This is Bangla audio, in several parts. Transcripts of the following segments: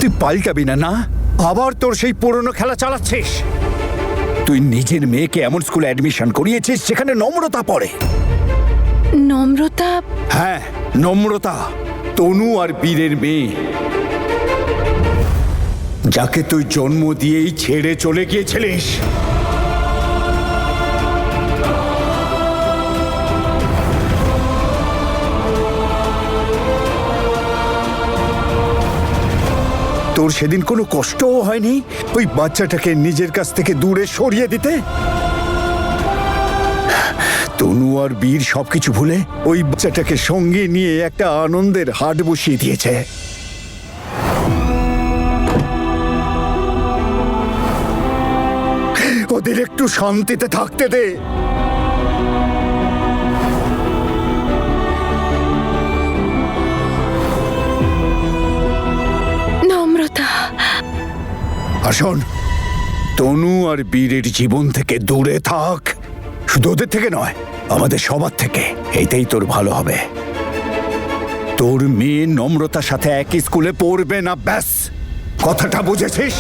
তুই পাল্টাবি না, না? আবার তোর সেই পুরনো খেলা চালাচ্ছিস? তুই নিজের মেয়েকে এমন স্কুলে অ্যাডমিশন করিয়েছিস যেখানে নম্রতা পড়ে। নম্রতা? হ্যাঁ, নম্রতা, তনু আর বীরের মেয়ে, যাকে তুই জন্ম দিয়েই ছেড়ে চলে গিয়েছিলিস। তোর সেদিন কোনো কষ্টও হয়নি ওই বাচ্চাটাকে নিজের কাছ থেকে দূরে সরিয়ে দিতে? তনু আর বীর সবকিছু ভুলে ওই বাচ্চাটাকে সঙ্গে নিয়ে একটা আনন্দের হাট বসিয়ে দিয়েছে। ওদের একটু শান্তিতে থাকতে দে। নম্রতা, আসুন, তনু আর বীরের জীবন থেকে দূরে থাক। শুধু ওদের থেকে নয়, আমাদের সবার থেকে। এইটাই তোর ভালো হবে। তোর মেয়ে নম্রতার সাথে একই স্কুলে পড়বে না, ব্যাস। কথাটা বুঝেছিস?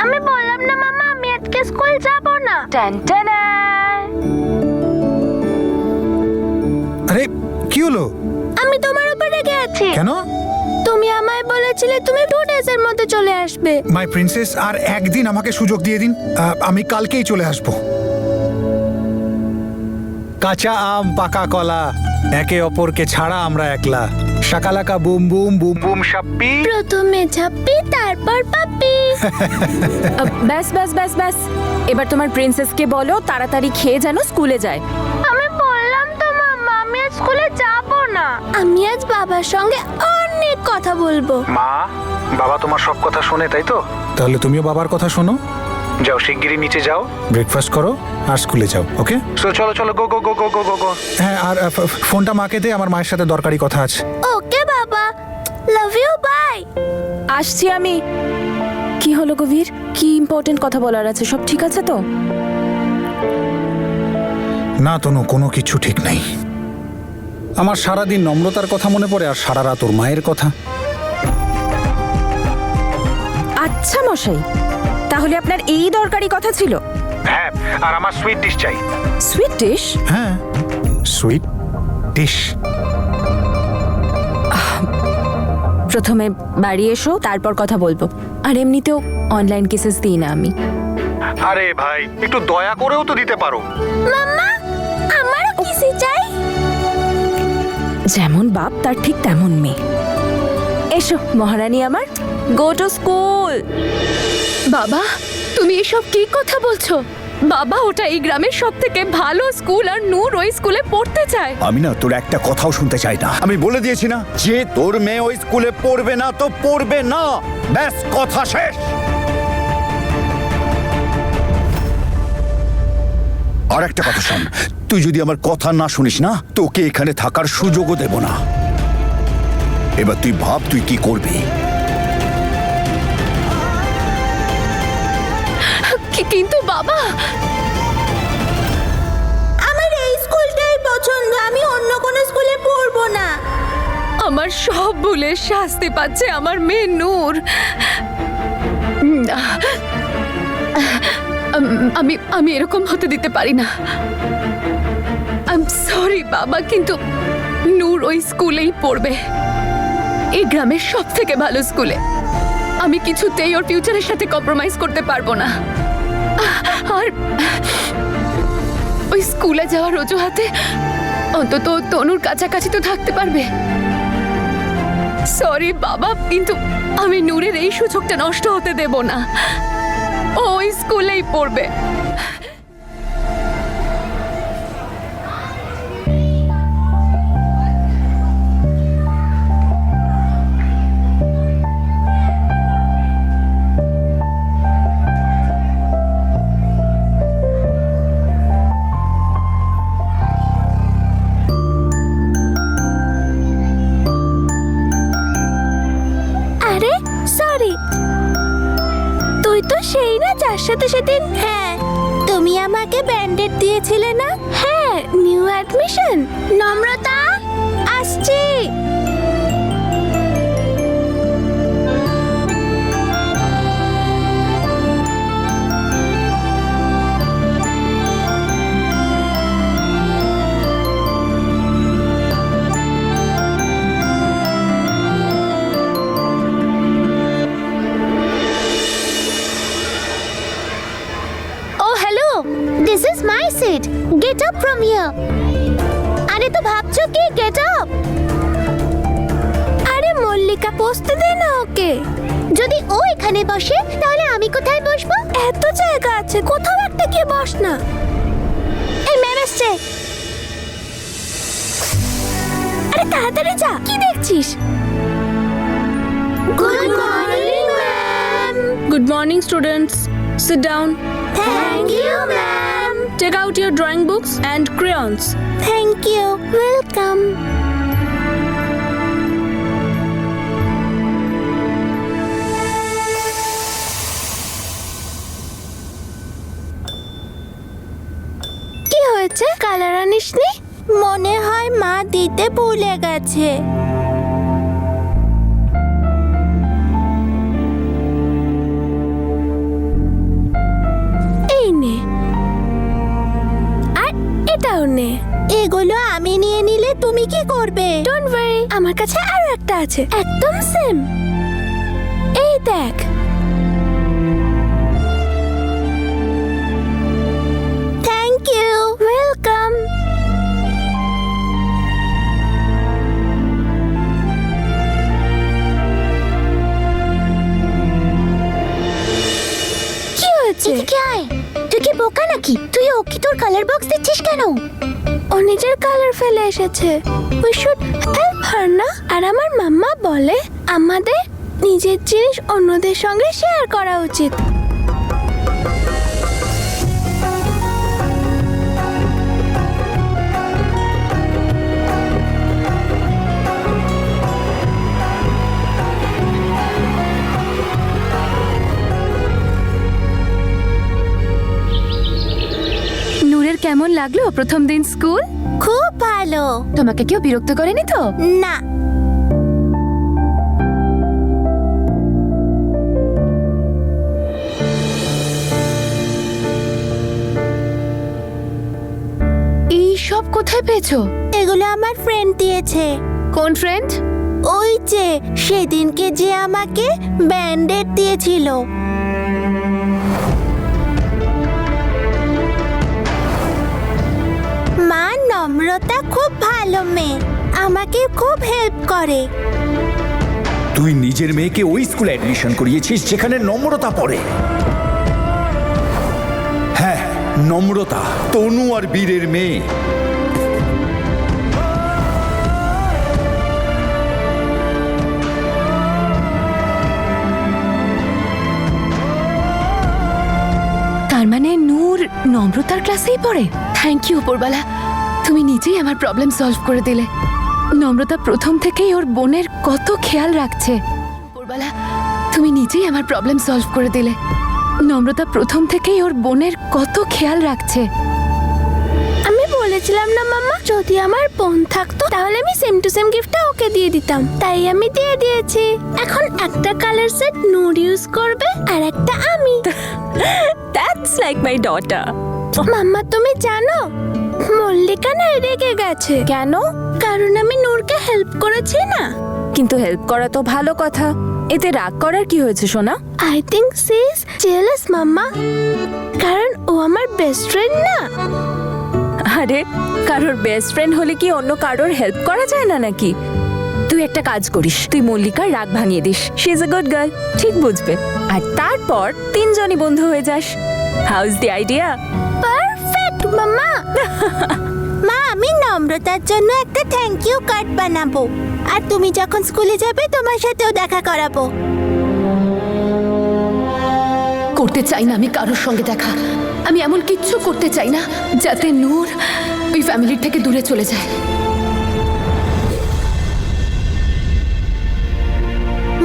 আমি বললাম না মামা, আমি আজকে স্কুল যাব না। টানটানা। আরে কি হলো? আমি তোমার উপর রেগে আছি। কেন? তুমি আমায় বলেছিলে তুমি 2 ডেজের মধ্যে চলে আসবে। মাই প্রিন্সেস, আর একদিন আমাকে সুযোগ দিয়ে দিন। আমি কালকেই চলে আসব। কাঁচা আম পাকা কলা, একে অপরকে ছাড়া আমরা একলা। শাকালাকা বুম বুম বুম বুম সাপ্পি। প্রথমে ঝাপ্পি, তারপর পাপ্পি। ব্যাস ব্যাস ব্যাস ব্যাস, এবার তোমার প্রিন্সেসকে বলো তাড়াতাড়ি খেয়ে যেন স্কুলে যায়। আমি বললাম তো মামা, আমি আজ স্কুলে যাব না। আমি আজ বাবার সঙ্গে অনেক কথা বলবো। মা, বাবা তোমার সব কথা শোনে, তাই তো? তাহলে তুমিও বাবার কথা শোনো। যাও, শিগগিরই নিচে যাও, ব্রেকফাস্ট করো আর স্কুলে যাও। ওকে, চলো চলো, গো গো গো গো গো গো। হ্যাঁ, আর ফোনটা মাকে দে, আমার মায়ের সাথে দরকারি কথা আছে। ওকে বাবা, লাভ ইউ, বাই। আসছি আমি। কি হলো গভীর? কি ইম্পর্টেন্ট কথা বলার আছে? সব ঠিক আছে তো? না তনু, কোনো কিছু ঠিক নাই। আমার সারাদিন নম্রতার কথা মনে পড়ে, আর সারা রাত ওর মায়ের কথা। আচ্ছা মশাই, তাহলে আপনার এই দরকারি কথা ছিল? হ্যাঁ, আর আমার সুইট ডিশ চাই। Sweet dish? হ্যাঁ, সুইট ডিশ। প্রথমে বাড়ি এসো, তারপর কথা বলবো। আর এমনিতেও অনলাইন কেসেস দিই না আমি। আরে ভাই, একটু দয়া করেও তো দিতে পারো। মাম্মা, আমারও কিসি চাই। যেমন বাপ তার ঠিক তেমন মেয়ে। এসো মহারানী আমার, গো টু স্কুল। বাবা, তুমি এসব কি কথা বলছো? বাবা, ওটা এই গ্রামের সব থেকে ভালো স্কুল, আর নূর ওই স্কুলে পড়তে চায়। আমি না তোর একটা কথাও শুনতে চাই না। আমি বলে দিয়েছি না যে তোর মেয়ে ওই স্কুলে পড়বে না তো পড়বে না, ব্যাস, কথা শেষ। আর একটা কথা শোন, তুই যদি আমার কথা না শুনিস না, তোকে এখানে থাকার সুযোগও দেব না। এবার তুই ভাব তুই কি করবি। কিন্তু বাবা, আমার এই স্কুলটাই পছন্দ, আমি অন্য কোনো স্কুলে পড়বো না। আমার সব ভুলে শাস্তি পাচ্ছে আমার মেয়ে নূর। আমি আমি এরকম হতে দিতে পারি না। আই এম সরি বাবা, কিন্তু নূর ওই স্কুলেই পড়বে, এই গ্রামের সব থেকে ভালো স্কুলে। আমি কিছুতেই ওর ফিউচারের সাথে কম্প্রোমাইজ করতে পারবো না। আর ওই স্কুলে যাওয়ার অজুহাতে অন্তত তনুর কাছাকাছি তো থাকতে পারবে। সরি বাবা, কিন্তু আমি নূরের এই সুযোগটা নষ্ট হতে দেব না। ও ওই স্কুলেই পড়বে। আরে তার সাথে সেদিন হ্যাঁ তুমি আমাকে ব্যান্ডেড দিয়েছিলে না? হ্যাঁ, নিউ অ্যাডমিশন। নম্রতা, আসছি। This is my seat. Get up from here. আরে তো ভাবছো কি get up? আরে মল্লিকা বসতে দে না ওকে। যদি ও এখানে বসে তাহলে আমি কোথায় বসবো? এত জায়গা আছে, কোথাও একটা গিয়ে বস না। এই ম্যাম এসছে। আরে তাড়াতাড়ি যা, কি দেখছিস? Good morning, ma'am. Good morning, students. Sit down. Thank you, ma'am. Take out your drawing books and crayons. Thank you. Welcome. কি হয়েছে? কালার আনিসনি? মনে হয় মা দিতে ভুলে গেছে। এই নে, আর এটাও নে। এগুলো আমি নিয়ে নিলে তুমি কি করবে? ডোন্ট ওয়ারি, আমার কাছে আরো একটা আছে, একদম সেম। এই দেখ। Thank you. ওয়েলকাম। কি হয়েছে? এদিকে আয়। তুই কি বোকা নাকি? তুই ওকে তোর কালার বক্স দিচ্ছিস কেন? ও নিজের কালার ফেলে এসেছে। উই শুড হেল্প হার না? আর আমার মাম্মা বলে আমাদের নিজের জিনিস অন্যদের সঙ্গে শেয়ার করা উচিত। নূরের কেমন লাগলো প্রথম দিন স্কুল? খুব ভালো। তোমাকে কেউ বিরক্ত করেনি তো? না। এই সব কোথায় পেয়েছো? এগুলো আমার ফ্রেন্ড দিয়েছে। কোন ফ্রেন্ড? ওই যে সেদিনকে যে আমাকে ব্যান্ডেড দিয়েছিল। মা নম্রতা খুব ভালো মেয়ে, আমাকে খুব হেল্প করে। তুই নিজের মেয়েকে ওই স্কুলে অ্যাডমিশন করিয়েছিস যেখানে নম্রতা পড়ে? হ্যাঁ, নম্রতা তনু আর বীরের মেয়ে। তার মানে নূর নম্রতার ক্লাসেই পড়ে। থ্যাংক ইউ উপরবালা, তুমি নিজেই আমার প্রবলেম সলভ করে দিলে। নম্রতা প্রথম থেকেই ওর বোনের কত খেয়াল রাখছে। উপরবালা, তুমি নিজেই আমার প্রবলেম সলভ করে দিলে। নম্রতা প্রথম থেকেই ওর বোনের কত খেয়াল রাখছে। আমি বলেছিলাম না মাম্মা, যদি আমার বোন থাকতো তাহলে আমি সেম টু সেম গিফটটা ওকে দিয়ে দিতাম, তাই আমি দিয়ে দিয়েছি। এখন একটা কালার সেট নূর ইউজ করবে আর একটা আমি। That's like my daughter. মাম্মা তুমি জানো মল্লিকা না রেগে গেছে। কেন? কারণ আমি নূরকে হেল্প করেছি না। কিন্তু হেল্প করা তো ভালো কথা, এতে রাগ করার কি হয়েছে সোনা? I think she is jealous mamma, কারণ ও আমার বেস্ট ফ্রেন্ড না। আরে কারোর বেস্ট ফ্রেন্ড হলে কি অন্য কারোর হেল্প করা যায় না নাকি? তুই একটা কাজ করিস, তুই মল্লিকার রাগ ভাঙিয়ে দিস। She is a good girl, ঠিক বুঝবে। আর তারপর তিনজনই বন্ধু হয়ে যাস। How is the idea? Perfect mamma. মা, আমি নম্রতার জন্য একটা থ্যাংক ইউ কার্ড বানাবো, আর তুমি যখন স্কুলে যাবে তোমার সাথেও দেখা করাবো। করতে চাই না আমি কারোর সঙ্গে দেখা। আমি এমন কিচ্ছু করতে চাই না যাতে নূর ওই ফ্যামিলির থেকে দূরে চলে যায়।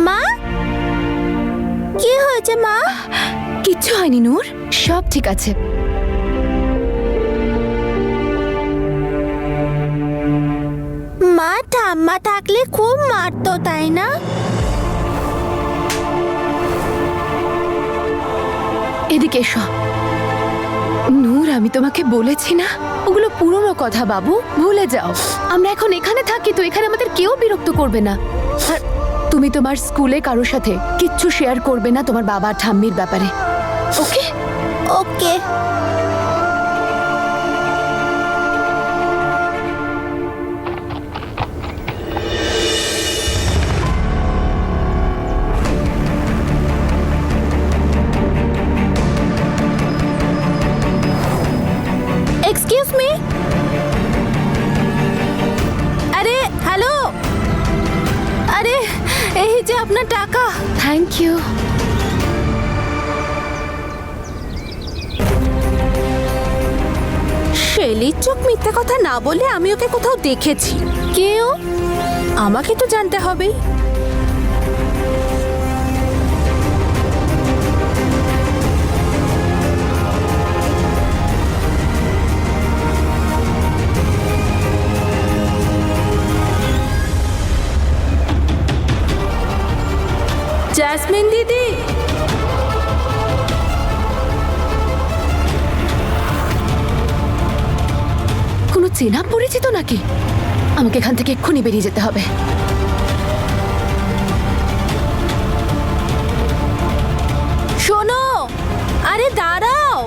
মা, কি হয়েছে মা? কিচ্ছু হয়নি নূর, সব ঠিক আছে। মা ঠাম্মা থাকলে খুব মারতো তাই না? এদিকে এসো। নূর, আমি তোমাকে বলেছি না, ওগুলো পুরনো কথা বাবু, ভুলে যাও। আমরা এখন এখানে থাকি তো এখানে আমাদের কেউ বিরক্ত করবে না। আর তুমি তোমার স্কুলে কারোর সাথে কিচ্ছু শেয়ার করবে না তোমার বাবা ঠাম্মির ব্যাপারে, ওকে? ওকে। Excuse me. আরে হ্যালো, আরে এই যে আপনার টাকা। Thank you. শেলির চোখ মিথ্যে কথা না বলে আমি ওকে কোথাও দেখেছি। কেউ আমাকে তো জানতে হবেই। জেসমিন দিদি, কোনো চেনা পরিচিত নাকি? আমাকে এখান থেকে এক্ষুনি বেরিয়ে যেতে হবে। শোনো, আরে দাঁড়াও।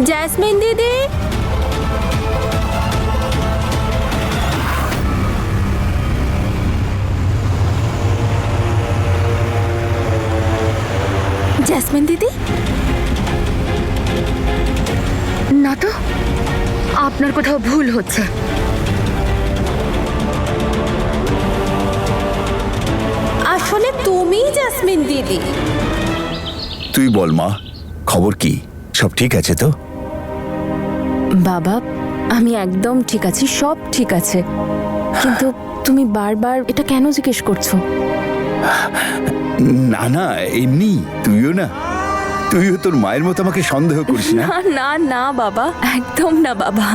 জেসমিন দিদি, জেসমিন দিদি, না তো, আপনার কোথাও ভুল হচ্ছে। আসলে তুমিই জেসমিন দিদি। তুই বল মা, খবর কি? সব ঠিক আছে তো? বাবা, আমি একদম ঠিক আছি, সব ঠিক আছে। কিন্তু তুমি বারবার এটা কেন জিজ্ঞেস করছো? না না, এমনি। তুইও তোর মায়ের মতো আমাকে সন্দেহ করিস না। না না না বাবা, একদম না বাবা।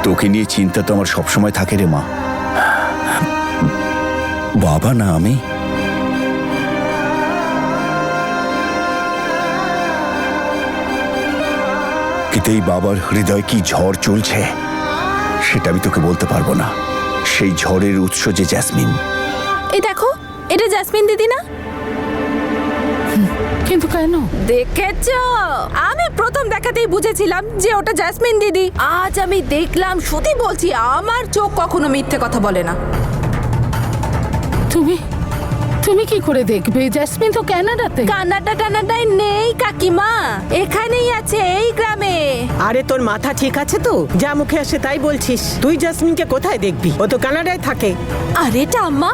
তোকে নিয়ে চিন্তা তো আমার সবসময় থাকে রে মা। বাবা না আমি। কিন্তু এই বাবার হৃদয় কি ঝড় চলছে সেটা আমি তোকে বলতে পারবো না। সেই ঝড়ের উৎস যে জেসমিন। এই দেখো, এটা জেসমিন দিদি না? কিন্তু কেন? দেখেছো, আমি প্রথম দেখাতেই বুঝেছিলাম যে ওটা জেসমিন দিদি। আজ আমি দেখলাম, সত্যি বলছি, আমার চোখ কখনো মিথ্যে কথা বলে না। তুমি কি করে দেখবে? জেসমিন তো কানাডাতে। কানাডায় নেই কাকিমা, এখানেই আছে, এই গ্রামে। আরে তোর মাথা ঠিক আছে তো? যা মুখে আসে তাই বলছিস। তুই জেসমিনকে কোথায় দেখবি? ও তো কানাডায় থাকে। আরে ঠাম্মা,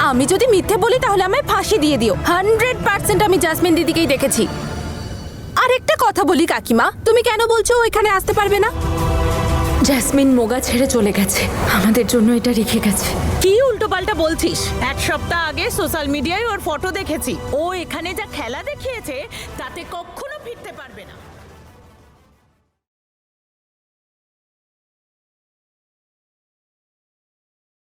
আমি যদি মিথ্যে বলি তাহলে আমায় ফাঁসি দিয়ে দিও। 100% আমি জেসমিন দিদিকেই দেখেছি। আর একটা কথা বলি কাকিমা, তুমি কেন বলছো ও এখানে আসতে পারবে না? জেসমিন মোগা ছেড়ে চলে গেছে, আমাদের জন্য এটা রেখে গেছে। কি উল্টোপাল্টা বলছিস? এক সপ্তাহ আগে সোশ্যাল মিডিয়ায় ওর ফটো দেখেছি। ও এখানে যা খেলা দেখিয়েছে তাতে কখনো ফিরতে